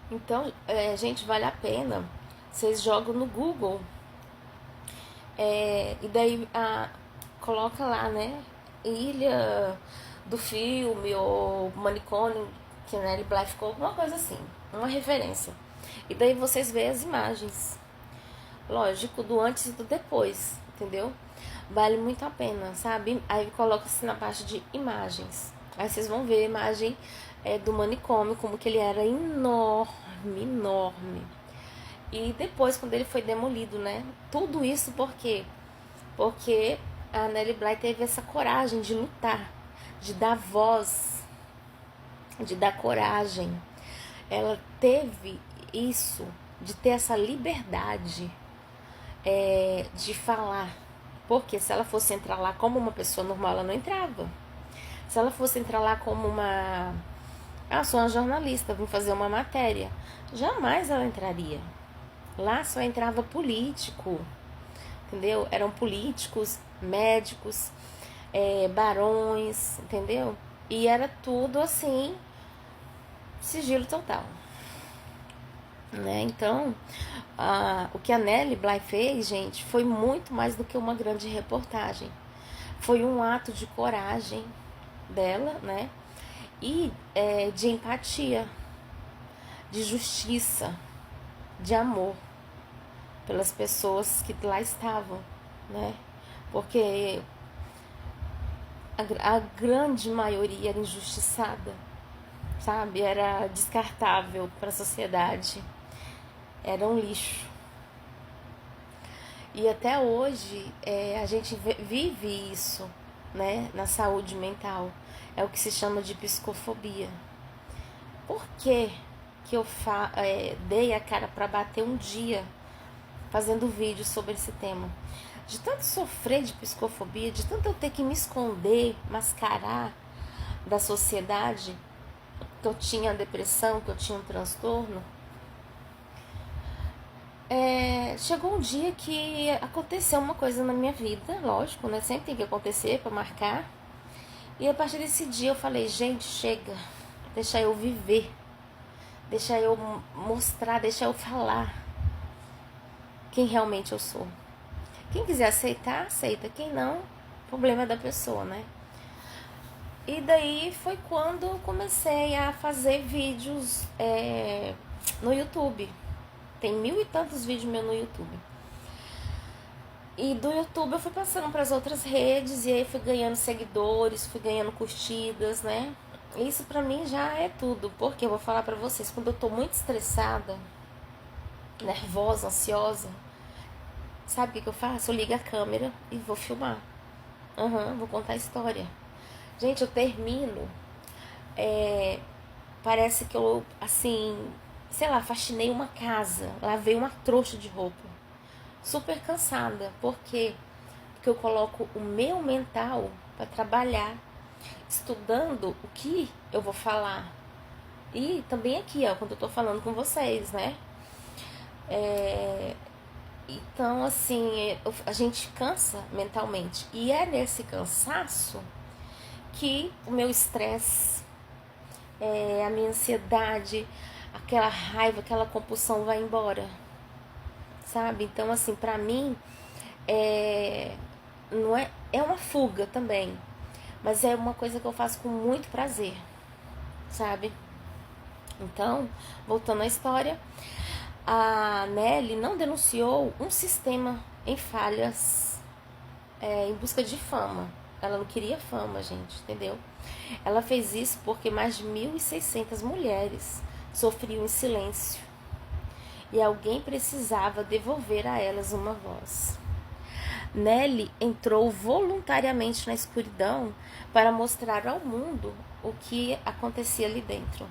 Então, gente, vale a pena. Vocês jogam no Google, e daí coloca lá, né? Ilha do filme ou manicômio que a Nelly Bly ficou, alguma coisa assim, uma referência. E daí vocês veem as imagens. Lógico, do antes e do depois, entendeu? Vale muito a pena, sabe? Aí coloca-se na parte de imagens. Aí vocês vão ver a imagem do manicômio, como que ele era enorme, enorme. E depois, quando ele foi demolido, né? Tudo isso por quê? Porque a Nelly Bly teve essa coragem de lutar, de dar voz, de dar coragem. Ela teve isso, de ter essa liberdade de falar. Porque se ela fosse entrar lá como uma pessoa normal, ela não entrava. Se ela fosse entrar lá como uma... Ah, sou uma jornalista, vim fazer uma matéria. Jamais ela entraria. Lá só entrava político, entendeu? Eram políticos, médicos, barões, entendeu? E era tudo assim, sigilo total. Né? Então, o que a Nelly Bly fez, gente, foi muito mais do que uma grande reportagem. Foi um ato de coragem dela, né? E de empatia, de justiça, de amor pelas pessoas que lá estavam, né? Porque a grande maioria era injustiçada, sabe? Era descartável para a sociedade, era um lixo. E até hoje a gente vive isso, né, na saúde mental. É o que se chama de psicofobia. Por que eu dei a cara para bater um dia fazendo vídeo sobre esse tema? De tanto sofrer de psicofobia, de tanto eu ter que me esconder, mascarar da sociedade, que eu tinha depressão, que eu tinha um transtorno, chegou um dia que aconteceu uma coisa na minha vida, lógico, né? Sempre tem que acontecer para marcar. E a partir desse dia eu falei, gente, chega, deixa eu viver, deixa eu mostrar, deixa eu falar quem realmente eu sou. Quem quiser aceitar, aceita. Quem não, problema da pessoa, né? E daí foi quando comecei a fazer vídeos no YouTube. Tem 1000 e tantos vídeos meus no YouTube. E do YouTube eu fui passando para as outras redes e aí fui ganhando seguidores, fui ganhando curtidas, né? Isso pra mim já é tudo, porque eu vou falar pra vocês, quando eu tô muito estressada, nervosa, ansiosa, sabe o que eu faço? Eu ligo a câmera e vou filmar. Vou contar a história. Gente, eu termino, parece que eu, assim, sei lá, faxinei uma casa, lavei uma trouxa de roupa. Super cansada. Por quê? Porque eu coloco o meu mental para trabalhar, estudando o que eu vou falar. E também aqui, ó, quando eu tô falando com vocês, né? Então, assim, a gente cansa mentalmente. E é nesse cansaço que o meu estresse, a minha ansiedade, aquela raiva, aquela compulsão vai embora. Sabe? Então, assim, pra mim, não é uma fuga também. Mas é uma coisa que eu faço com muito prazer. Sabe? Então, voltando à história, a Nelly não denunciou um sistema em falhas em busca de fama. Ela não queria fama, gente, entendeu? Ela fez isso porque mais de 1.600 mulheres sofriam em silêncio e alguém precisava devolver a elas uma voz. Nelly entrou voluntariamente na escuridão para mostrar ao mundo o que acontecia ali dentro.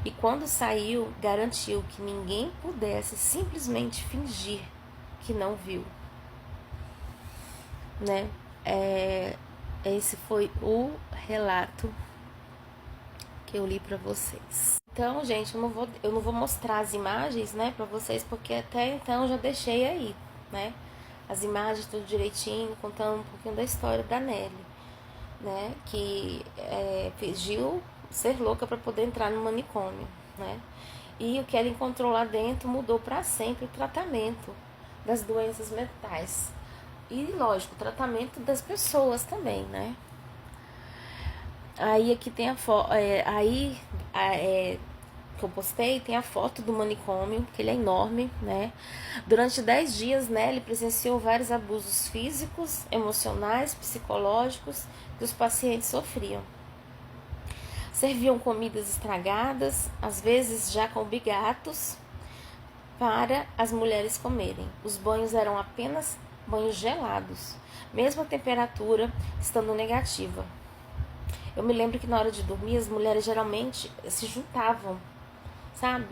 E quando saiu, garantiu que ninguém pudesse simplesmente fingir que não viu. Né? Esse foi o relato que eu li para vocês. Então, gente, eu não vou mostrar as imagens, né, para vocês, porque até então eu já deixei aí, né? As imagens tudo direitinho, contando um pouquinho da história da Nelly, né? Que pediu ser louca para poder entrar no manicômio, né? E o que ela encontrou lá dentro mudou para sempre o tratamento das doenças mentais. E, lógico, o tratamento das pessoas também, né? Aí aqui tem a foto. Que eu postei, tem a foto do manicômio, que ele é enorme, né? Durante 10 dias, né, ele presenciou vários abusos físicos, emocionais, psicológicos que os pacientes sofriam. Serviam comidas estragadas, às vezes já com bigatos, para as mulheres comerem. Os banhos eram apenas banhos gelados, mesmo a temperatura estando negativa. Eu me lembro que na hora de dormir, as mulheres geralmente se juntavam, sabe?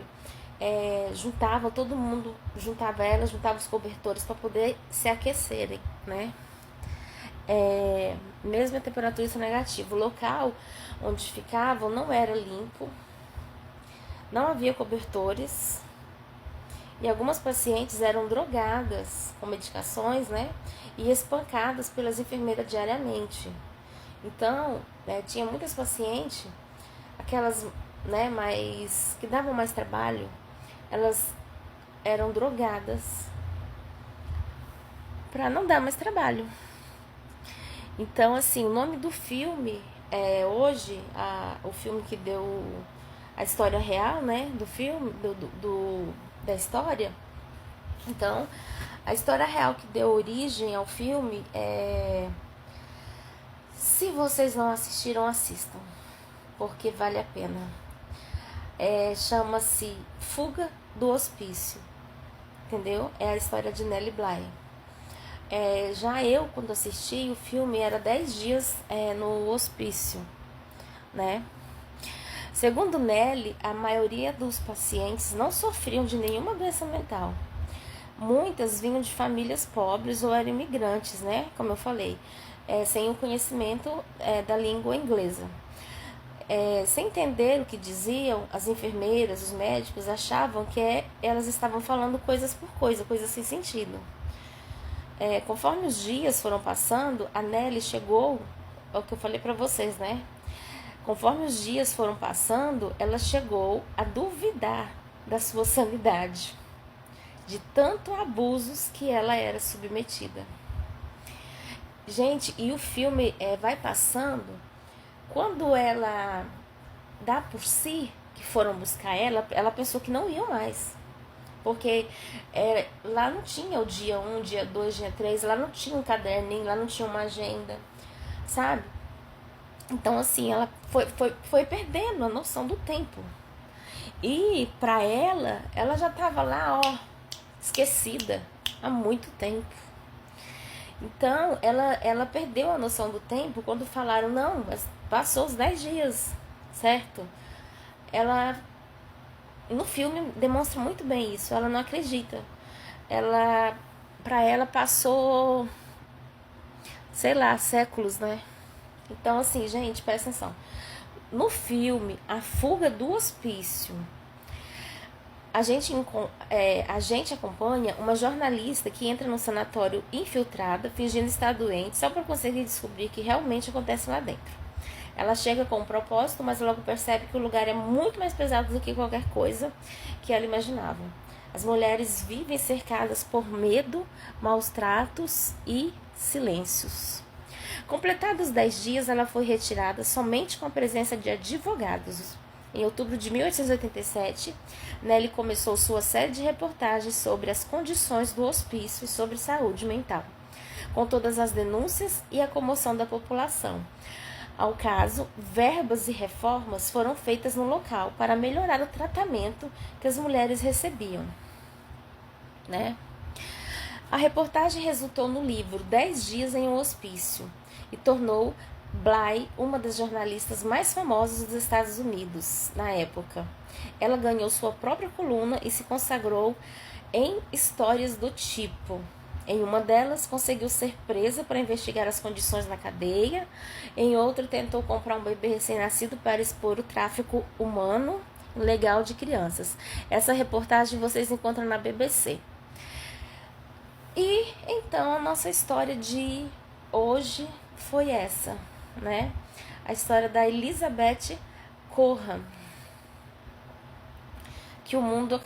Juntava todo mundo, juntava elas, juntava os cobertores para poder se aquecerem, né? Mesmo a temperatura negativa. O local onde ficavam não era limpo, não havia cobertores e algumas pacientes eram drogadas com medicações, né? E espancadas pelas enfermeiras diariamente. Então, tinha muitas pacientes, aquelas, né, que davam mais trabalho, elas eram drogadas para não dar mais trabalho. Então, assim, o nome do filme hoje, o filme que deu a história real, né, do filme, da história. Então, a história real que deu origem ao filme se vocês não assistiram, assistam, porque vale a pena. Chama-se Fuga do Hospício, entendeu? É a história de Nellie Bly. Já eu, quando assisti o filme, era 10 dias no hospício, né? Segundo Nellie, a maioria dos pacientes não sofriam de nenhuma doença mental. Muitas vinham de famílias pobres ou eram imigrantes, né? Como eu falei, sem o conhecimento da língua inglesa. Sem entender o que diziam, as enfermeiras, os médicos achavam que elas estavam falando coisas por coisas sem sentido. Conforme os dias foram passando, a Nellie chegou, é o que eu falei para vocês, né? Conforme os dias foram passando, ela chegou a duvidar da sua sanidade, de tanto abusos que ela era submetida. Gente, e o filme vai passando. Quando ela dá por si, que foram buscar ela pensou que não iam mais. Porque lá não tinha o dia 1, dia 2, dia 3, lá não tinha um caderninho, lá não tinha uma agenda, sabe? Então, assim, ela foi perdendo a noção do tempo. E pra ela já tava lá, esquecida há muito tempo. Então, ela perdeu a noção do tempo quando falaram, não, mas passou os 10 dias, certo? No filme demonstra muito bem isso, ela não acredita. Pra ela passou, sei lá, séculos, né? Então, assim, gente, presta atenção. No filme, A Fuga do Hospício, a gente acompanha uma jornalista que entra no sanatório infiltrada, fingindo estar doente, só para conseguir descobrir o que realmente acontece lá dentro. Ela chega com um propósito, mas logo percebe que o lugar é muito mais pesado do que qualquer coisa que ela imaginava. As mulheres vivem cercadas por medo, maus tratos e silêncios. Completados 10 dias, ela foi retirada somente com a presença de advogados. Em outubro de 1887, Nellie começou sua série de reportagens sobre as condições do hospício e sobre saúde mental, com todas as denúncias e a comoção da população. Ao caso, verbas e reformas foram feitas no local para melhorar o tratamento que as mulheres recebiam, né? A reportagem resultou no livro 10 Dias em um Hospício e tornou Bly uma das jornalistas mais famosas dos Estados Unidos na época. Ela ganhou sua própria coluna e se consagrou em histórias do tipo. Em uma delas, conseguiu ser presa para investigar as condições na cadeia. Em outra, tentou comprar um bebê recém-nascido para expor o tráfico humano ilegal de crianças. Essa reportagem vocês encontram na BBC. E então a nossa história de hoje foi essa, né? A história da Elizabeth Curran, que o mundo